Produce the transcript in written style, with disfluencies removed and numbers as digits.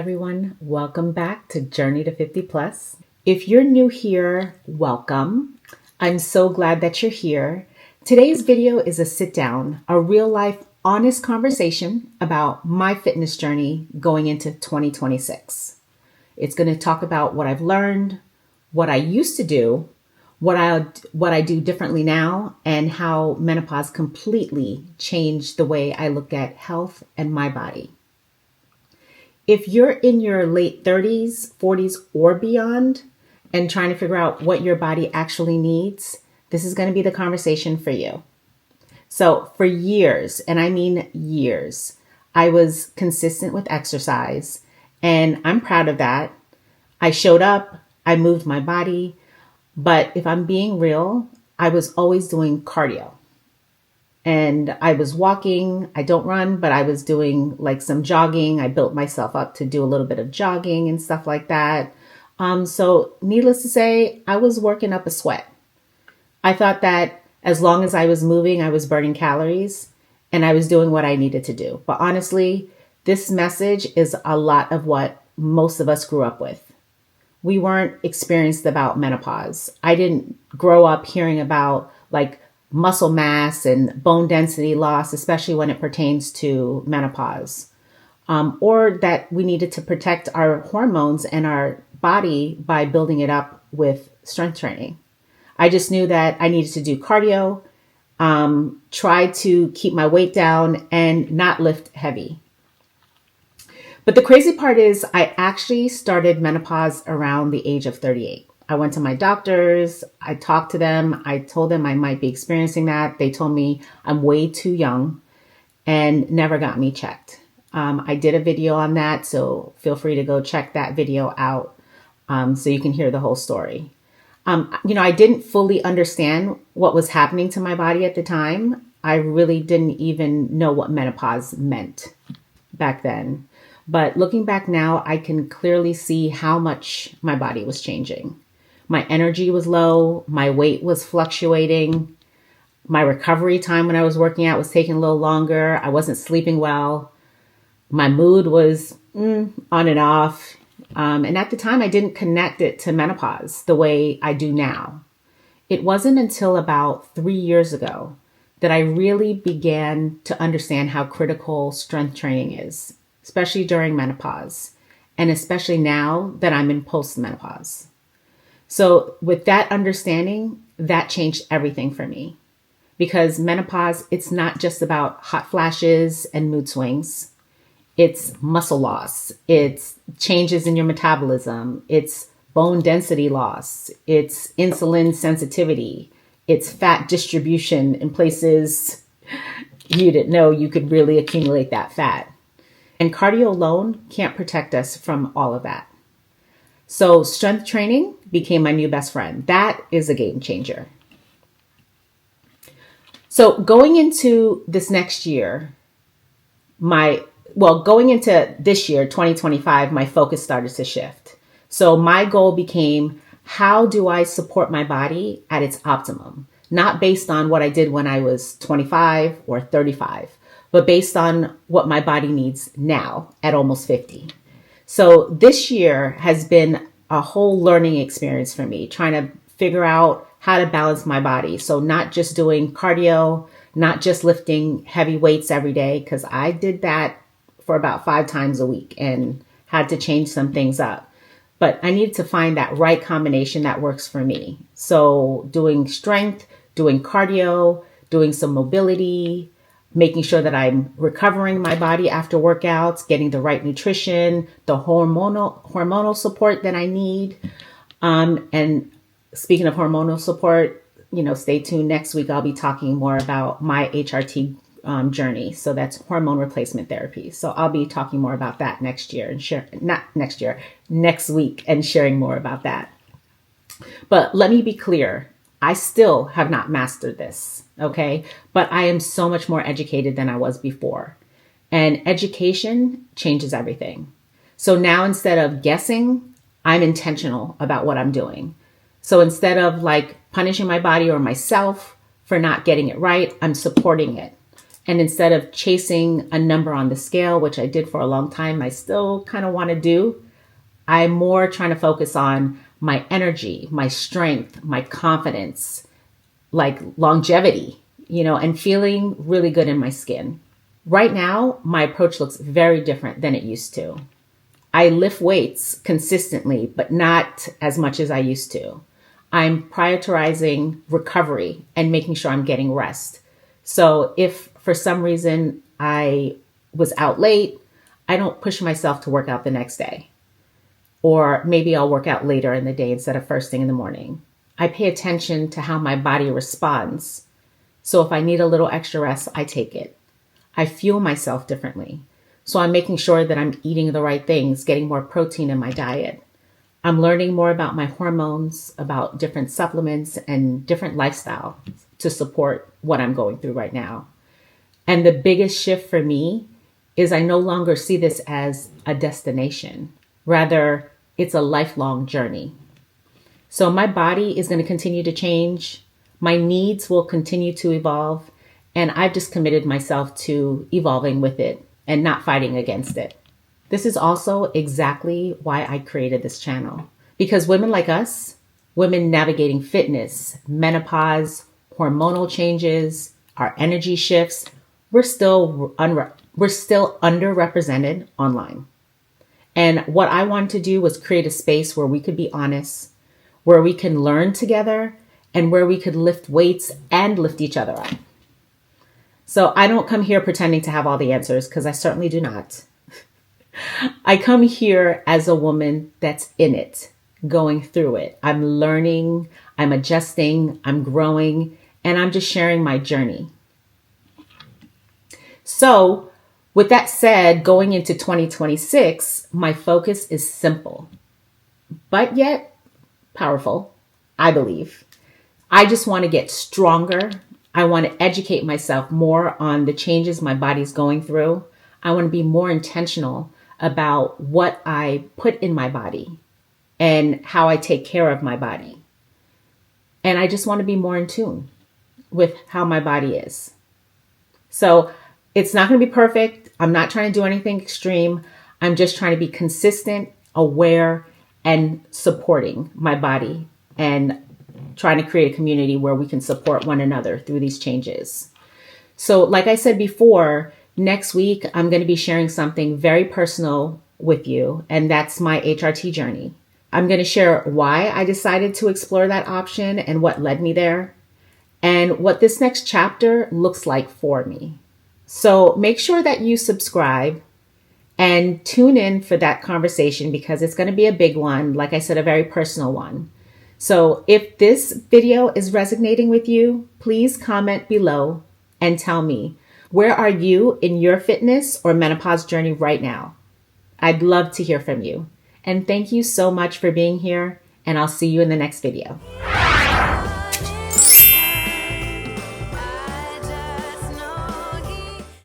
everyone. Welcome back to Journey to 50 Plus. If you're new here, welcome. I'm so glad that you're here. Today's video is a sit down, a real life, honest conversation about my fitness journey going into 2026. It's going to talk about what I've learned, what I used to do, what I do differently now, and how menopause completely changed the way I look at health and my body. If you're in your late 30s, 40s, or beyond and trying to figure out what your body actually needs, this is going to be the conversation for you. So for years, and I mean years, I was consistent with exercise, and I'm proud of that. I showed up, I moved my body, but if I'm being real, I was always doing cardio. And I was walking. I don't run, but I was doing like some jogging. I built myself up to do a little bit of jogging and stuff like that. So needless to say, I was working up a sweat. I thought that as long as I was moving, I was burning calories and I was doing what I needed to do. But honestly, this message is a lot of what most of us grew up with. We weren't experienced about menopause. I didn't grow up hearing about like muscle mass and bone density loss, especially when it pertains to menopause, or that we needed to protect our hormones and our body by building it up with strength training. I just knew that I needed to do cardio, try to keep my weight down and not lift heavy. But the crazy part is I actually started menopause around the age of 38. I went to my doctors, I talked to them, I told them I might be experiencing that. They told me I'm way too young and never got me checked. I did a video on that, so feel free to go check that video out so you can hear the whole story. I didn't fully understand what was happening to my body at the time. I really didn't even know what menopause meant back then. But looking back now, I can clearly see how much my body was changing. My energy was low. My weight was fluctuating. My recovery time when I was working out was taking a little longer. I wasn't sleeping well. My mood was on and off. And at the time, I didn't connect it to menopause the way I do now. It wasn't until about 3 years ago that I really began to understand how critical strength training is, especially during menopause, and especially now that I'm in postmenopause. So with that understanding, that changed everything for me, because menopause, it's not just about hot flashes and mood swings. It's muscle loss. It's changes in your metabolism. It's bone density loss. It's insulin sensitivity. It's fat distribution in places you didn't know you could really accumulate that fat. And cardio alone can't protect us from all of that. So strength training became my new best friend. That is a game changer. So going into this next year, going into this year, 2025, my focus started to shift. So my goal became, how do I support my body at its optimum? Not based on what I did when I was 25 or 35, but based on what my body needs now at almost 50. So this year has been a whole learning experience for me, trying to figure out how to balance my body. So not just doing cardio, not just lifting heavy weights every day, because I did that for about 5 times a week and had to change some things up. But I needed to find that right combination that works for me. So doing strength, doing cardio, doing some mobility, making sure that I'm recovering my body after workouts, getting the right nutrition, the hormonal support that I need. And speaking of hormonal support, stay tuned. Next week, I'll be talking more about my HRT journey. So that's hormone replacement therapy. So I'll be talking more about that next week and sharing more about that. But let me be clear. I still have not mastered this, okay? But I am so much more educated than I was before. And education changes everything. So now instead of guessing, I'm intentional about what I'm doing. So instead of like punishing my body or myself for not getting it right, I'm supporting it. And instead of chasing a number on the scale, which I did for a long time, I still kind of want to do, I'm more trying to focus on my energy, my strength, my confidence, like longevity, and feeling really good in my skin. Right now, my approach looks very different than it used to. I lift weights consistently, but not as much as I used to. I'm prioritizing recovery and making sure I'm getting rest. So if for some reason I was out late, I don't push myself to work out the next day. Or maybe I'll work out later in the day instead of first thing in the morning. I pay attention to how my body responds. So if I need a little extra rest, I take it. I fuel myself differently. So I'm making sure that I'm eating the right things, getting more protein in my diet. I'm learning more about my hormones, about different supplements and different lifestyles to support what I'm going through right now. And the biggest shift for me is I no longer see this as a destination. Rather, it's a lifelong journey. So my body is going to continue to change. My needs will continue to evolve. And I've just committed myself to evolving with it and not fighting against it. This is also exactly why I created this channel. Because women like us, women navigating fitness, menopause, hormonal changes, our energy shifts, we're still underrepresented online. And what I wanted to do was create a space where we could be honest, where we can learn together, and where we could lift weights and lift each other up. So I don't come here pretending to have all the answers, because I certainly do not. I come here as a woman that's in it, going through it. I'm learning, I'm adjusting, I'm growing, and I'm just sharing my journey. So with that said, going into 2026, my focus is simple, but yet powerful, I believe. I just want to get stronger. I want to educate myself more on the changes my body's going through. I want to be more intentional about what I put in my body and how I take care of my body. And I just want to be more in tune with how my body is. So it's not going to be perfect. I'm not trying to do anything extreme. I'm just trying to be consistent, aware, and supporting my body and trying to create a community where we can support one another through these changes. So like I said before, next week, I'm going to be sharing something very personal with you, and that's my HRT journey. I'm going to share why I decided to explore that option and what led me there, and what this next chapter looks like for me. So make sure that you subscribe and tune in for that conversation, because it's going to be a big one. Like I said, a very personal one. So if this video is resonating with you, please comment below and tell me, where are you in your fitness or menopause journey right now? I'd love to hear from you. And thank you so much for being here, and I'll see you in the next video.